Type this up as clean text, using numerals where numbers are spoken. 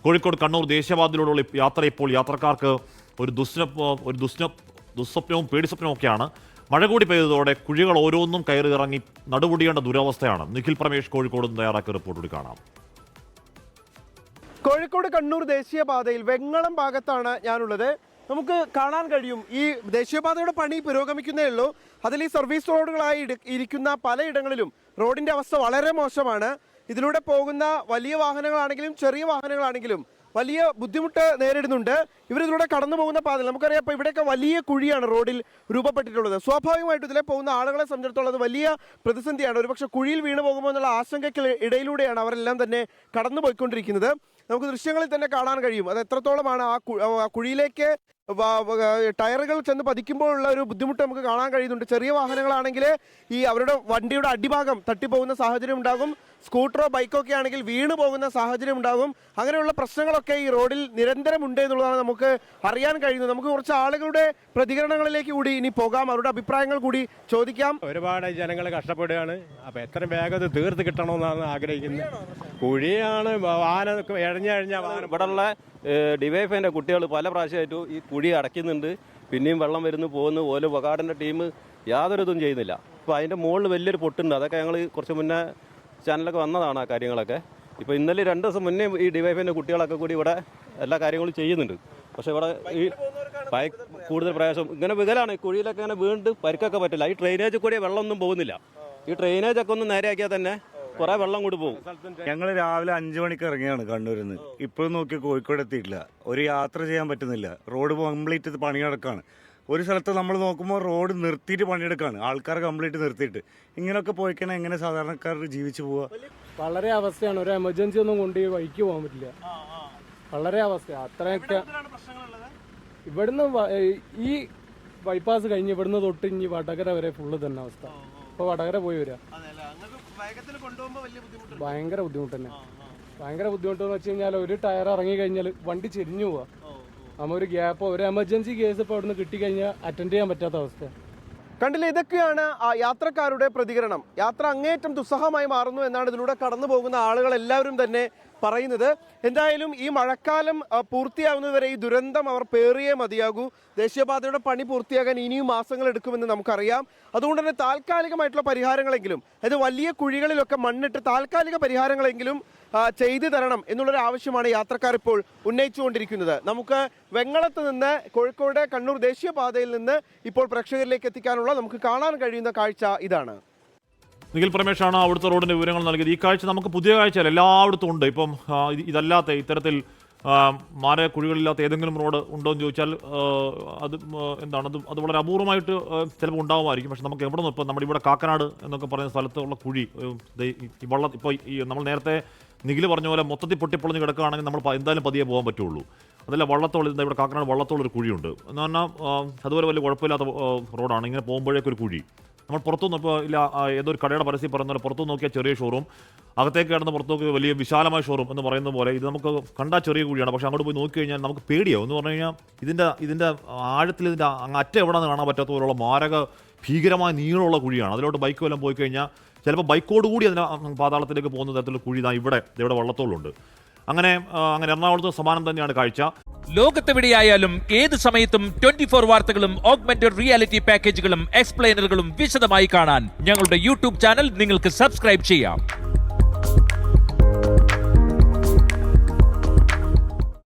കോഴിക്കോട് കണ്ണൂർ ദേശീയപാതയിലൂടെയുള്ള യാത്ര ഇപ്പോൾ യാത്രക്കാർക്ക് ഒരു ദുസ്വപ്നവും പേടിസ്വപ്നവും ഒക്കെയാണ്. മഴ കൂടി പെയ്തതോടെ കുഴികൾ ഓരോന്നും കയറി ഇറങ്ങി നടുപൊടിയേണ്ട ദുരവസ്ഥയാണ്. നിഖിൽ പ്രമേഷ് കോഴിക്കോട് തയ്യാറാക്കിയ റിപ്പോർട്ട് കൂടി കാണാം. കോഴിക്കോട് കണ്ണൂർ ദേശീയപാതയിൽ വെങ്ങളം ഭാഗത്താണ് ഞാനുള്ളത്. നമുക്ക് കാണാൻ കഴിയും ഈ ദേശീയപാതയുടെ പണി പുരോഗമിക്കുന്നേ ഉള്ളൂ. അതിൽ ഈ സർവീസ് റോഡുകളായി ഇരിക്കുന്ന പലയിടങ്ങളിലും റോഡിന്റെ അവസ്ഥ വളരെ മോശമാണ്. ഇതിലൂടെ പോകുന്ന വലിയ വാഹനങ്ങളാണെങ്കിലും ചെറിയ വാഹനങ്ങളാണെങ്കിലും വലിയ ബുദ്ധിമുട്ട് നേരിടുന്നുണ്ട്. ഇവരിതിലൂടെ കടന്നു പോകുന്ന പാതയിൽ നമുക്കറിയാം, ഇപ്പോൾ ഇവിടെയൊക്കെ വലിയ കുഴിയാണ് റോഡിൽ രൂപപ്പെട്ടിട്ടുള്ളത്. സ്വാഭാവികമായിട്ടും ഇതിലെ പോകുന്ന ആളുകളെ സംബന്ധിച്ചിടത്തോളം അത് വലിയ പ്രതിസന്ധിയാണ്. ഒരുപക്ഷെ കുഴിയിൽ വീണു പോകുമോ എന്നുള്ള ആശങ്കയ്ക്ക് ഇടയിലൂടെയാണ് അവരെല്ലാം തന്നെ കടന്നു പോയിക്കൊണ്ടിരിക്കുന്നത്. നമുക്ക് ദൃശ്യങ്ങളിൽ തന്നെ കാണാൻ കഴിയും അത് എത്രത്തോളമാണ് ആ കുഴിയിലേക്ക് ടയറുകൾ ചെന്ന് പതിക്കുമ്പോഴുള്ള ഒരു ബുദ്ധിമുട്ട് നമുക്ക് കാണാൻ കഴിയുന്നുണ്ട്. ചെറിയ വാഹനങ്ങളാണെങ്കിൽ ഈ അവരുടെ വണ്ടിയുടെ അടിഭാഗം തട്ടിപ്പോകുന്ന സാഹചര്യം ഉണ്ടാകും. സ്കൂട്ടറോ ബൈക്കോ ഒക്കെ ആണെങ്കിൽ വീണു പോകുന്ന സാഹചര്യം ഉണ്ടാകും. അങ്ങനെയുള്ള പ്രശ്നങ്ങളൊക്കെ ഈ റോഡിൽ നിരന്തരം ഉണ്ട് എന്നുള്ളതാണ് നമുക്ക് അറിയാൻ കഴിയുന്നത്. നമുക്ക് കുറച്ച് ആളുകളുടെ പ്രതികരണങ്ങളിലേക്ക് കൂടി ഇനി പോകാം, അവരുടെ അഭിപ്രായങ്ങൾ കൂടി ചോദിക്കാം. ഒരുപാട് ജനങ്ങൾ കഷ്ടപ്പെടുകയാണ്. അപ്പോൾ എത്ര വേഗം തീർത്ത് കിട്ടണമെന്നാണ് ആഗ്രഹിക്കുന്നത്. കുഴിയാണ് വാഹനം ഇഴഞ്ഞ വാഹനം. ഇവിടെയുള്ള ഡിവൈഫൈൻ്റെ കുട്ടികൾ പല പ്രാവശ്യമായിട്ടും ഈ കുഴി അടയ്ക്കുന്നുണ്ട്. പിന്നെയും വെള്ളം വരുന്നു പോകുന്നു. ഓരോ വകാടിൻ്റെ ടീം യാതൊരു ഇതും ചെയ്യുന്നില്ല. ഇപ്പോൾ അതിൻ്റെ മുകളിൽ വലിയൊരു പൊട്ടുണ്ട്. അതൊക്കെ ഞങ്ങൾ കുറച്ച് മുന്നേ ചാനലൊക്കെ വന്നതാണ് ആ കാര്യങ്ങളൊക്കെ. ഇപ്പോൾ ഇന്നലെ 2 ദിവസം മുന്നേ ഈ ഡിവൈഫൈൻ്റെ കുട്ടികളൊക്കെ കൂടി ഇവിടെ എല്ലാ കാര്യങ്ങളും ചെയ്യുന്നുണ്ട്. പക്ഷേ ഇവിടെ ഈ കൂടുതൽ പ്രയാസം ഇങ്ങനെ വികലാണ്. ഈ കുഴിയിലൊക്കെ ഇങ്ങനെ വീണ്ടും പരിക്കൊക്കെ പറ്റില്ല. ഈ ഡ്രെയിനേജ് കൂടി വെള്ളമൊന്നും പോകുന്നില്ല. ഈ ഡ്രെയിനേജൊക്കെ ഒന്ന് നേരെയാക്കിയാൽ തന്നെ കുറെ വെള്ളം കൂടി പോകും. ഞങ്ങൾ രാവിലെ 5 മണിക്ക് ഇറങ്ങിയാണ് കണ്ണൂരിൽ നിന്ന്. ഇപ്പോഴും നോക്കി കോഴിക്കോട് എത്തിയിട്ടില്ല. ഒരു യാത്ര ചെയ്യാൻ പറ്റുന്നില്ല. റോഡ് കംപ്ലീറ്റ് പണി നടക്കാണ്. ഒരു സ്ഥലത്ത് നമ്മൾ നോക്കുമ്പോൾ റോഡ് നിർത്തിയിട്ട് പണിയെടുക്കാണ്. ആൾക്കാർ കംപ്ലീറ്റ് നിർത്തിയിട്ട് ഇങ്ങനെയൊക്കെ പോയിക്കഴിഞ്ഞാൽ എങ്ങനെ സാധാരണക്കാർ ജീവിച്ചു പോവുക? വളരെ അവസ്ഥയാണ്. ഒരു എമർജൻസി ഒന്നും കൊണ്ട് വഴിക്ക് പോകാൻ പറ്റില്ല. വളരെ അവസ്ഥ. അത്രയൊക്കെ ഇവിടുന്ന് ഈ ബൈപ്പാസ് കഴിഞ്ഞ് ഇവിടുന്ന് തൊട്ട് ഇനി വടകര വരെ ഫുള്ള് തന്നെ അവസ്ഥ. ഇപ്പൊ വടകര പോയി വരാം. ഭയങ്കര ബുദ്ധിമുട്ട് തന്നെ. ഭയങ്കര ബുദ്ധിമുട്ടെന്ന് വെച്ച് കഴിഞ്ഞാൽ ഒരു ടയർ ഇറങ്ങി കഴിഞ്ഞാൽ വണ്ടി ചെരിഞ്ഞു പോവാ. നമ്മ ഒരു ഗ്യാപ്പോ ഒരു എമർജൻസി കേസ് ഇപ്പോൾ അവിടുന്ന് കിട്ടിക്കഴിഞ്ഞാൽ അറ്റൻഡ് ചെയ്യാൻ പറ്റാത്ത അവസ്ഥ. കണ്ടില്ല, ഇതൊക്കെയാണ് ആ യാത്രക്കാരുടെ പ്രതികരണം. യാത്ര അങ്ങേയറ്റം ദുസ്സഹമായി മാറുന്നു എന്നാണ് ഇതിലൂടെ കടന്നു പോകുന്ന ആളുകൾ എല്ലാവരും തന്നെ പറയുന്നത്. എന്തായാലും ഈ മഴക്കാലം പൂർത്തിയാകുന്നതുവരെ ഈ ദുരന്തം അവർ പേറിയേ മതിയാകൂ. ദേശീയപാതയുടെ പണി പൂർത്തിയാകാൻ ഇനിയും മാസങ്ങൾ എടുക്കുമെന്ന് നമുക്കറിയാം. അതുകൊണ്ട് തന്നെ താൽക്കാലികമായിട്ടുള്ള പരിഹാരങ്ങളെങ്കിലും, അതായത് വലിയ കുഴികളിലൊക്കെ മണ്ണിട്ട് താൽക്കാലിക പരിഹാരങ്ങളെങ്കിലും ചെയ്തു തരണം എന്നുള്ളൊരു ആവശ്യമാണ് യാത്രക്കാർ ഇപ്പോൾ ഉന്നയിച്ചുകൊണ്ടിരിക്കുന്നത്. നമുക്ക് വെങ്ങളത്ത് നിന്ന് കോഴിക്കോട് കണ്ണൂർ ദേശീയപാതയിൽ നിന്ന് ഇപ്പോൾ പ്രേക്ഷകരിലേക്ക് എത്തിക്കാനുള്ള നമുക്ക് കാണാൻ കഴിയുന്ന കാഴ്ച ഇതാണ്. നിഖിൽ പ്രമേഷാണ് അവിടുത്തെ റോഡിന്റെ വിവരങ്ങൾ നൽകിയത്. ഈ കാഴ്ച നമുക്ക് പുതിയ കാഴ്ചയല്ല, എല്ലായിടത്തും ഉണ്ട്. ഇപ്പം ഇതല്ലാത്ത ഇത്തരത്തിൽ കുഴികളില്ലാത്ത ഏതെങ്കിലും റോഡ് ഉണ്ടോ എന്ന് ചോദിച്ചാൽ അത് എന്താണ് അത് വളരെ അപൂർവമായിട്ട് ചിലപ്പോൾ ഉണ്ടാകുമായിരിക്കും. പക്ഷെ നമുക്ക് എവിടെ നിന്ന് ഇപ്പോൾ നമ്മുടെ ഇവിടെ കാക്കനാട് എന്നൊക്കെ പറയുന്ന സ്ഥലത്തുള്ള കുഴി ഈ വെള്ളം ഇപ്പോൾ ഈ നമ്മൾ നേരത്തെ നിഖിൽ പറഞ്ഞ പോലെ മൊത്തത്തിൽ പൊട്ടിപ്പൊളിഞ്ഞ് കിടക്കുകയാണെങ്കിൽ നമ്മൾ എന്തായാലും പതിയെ പോകാൻ പറ്റുള്ളൂ. അതല്ല വള്ളത്തോൾ ഇവിടെ കാക്കനാട് വള്ളത്തോളൊരു കുഴിയുണ്ട് എന്ന് പറഞ്ഞാൽ അതുപോലെ വലിയ കുഴപ്പമില്ലാത്ത റോഡാണ്. ഇങ്ങനെ പോകുമ്പോഴേക്കൊരു കുഴി നമ്മൾ പുറത്തുനിന്ന് ഇപ്പോൾ ഇല്ല ഏതോ ഒരു കടയുടെ പരസ്യം പറയുന്ന പോലെ പുറത്തു നോക്കിയാൽ ചെറിയ ഷോറൂം, അകത്തേക്ക് കിടന്ന് പുറത്തു നോക്കിയാൽ വലിയ വിശാലമായ ഷോറൂം എന്ന് പറയുന്ന പോലെ ഇത് നമുക്ക് കണ്ടാൽ ചെറിയ കുഴിയാണ്. പക്ഷെ അങ്ങോട്ട് പോയി നോക്കി കഴിഞ്ഞാൽ നമുക്ക് പേടിയാവും. എന്ന് പറഞ്ഞു കഴിഞ്ഞാൽ ഇതിൻ്റെ ആഴത്തിൽ ഇതിൻ്റെ അറ്റം എവിടെ നിന്ന് കാണാൻ പറ്റാത്ത പോലുള്ള മാരക ഭീകരമായ നീളമുള്ള കുഴിയാണ്. അതിലോട്ട് ബൈക്ക് വല്ലതും പോയി കഴിഞ്ഞാൽ ചിലപ്പോൾ ബൈക്കോടുകൂടി അതിന് പാതാളത്തിലേക്ക് പോകുന്ന തരത്തിലുള്ള കുഴി ഇവിടെ വള്ളത്തോളുണ്ട്. അങ്ങനെ എറണാകുളത്ത് സമാനം തന്നെയാണ് കാഴ്ച. ലോകത്തെവിടെയായാലും ഏത് സമയത്തും 24 വാർത്തകളും ഓഗ്മെന്റഡ് റിയാലിറ്റി പാക്കേജുകളും എക്സ്പ്ലെയിനറുകളും വിശദമായി കാണാൻ ഞങ്ങളുടെ യൂട്യൂബ് ചാനൽ നിങ്ങൾക്ക് സബ്സ്ക്രൈബ് ചെയ്യാം.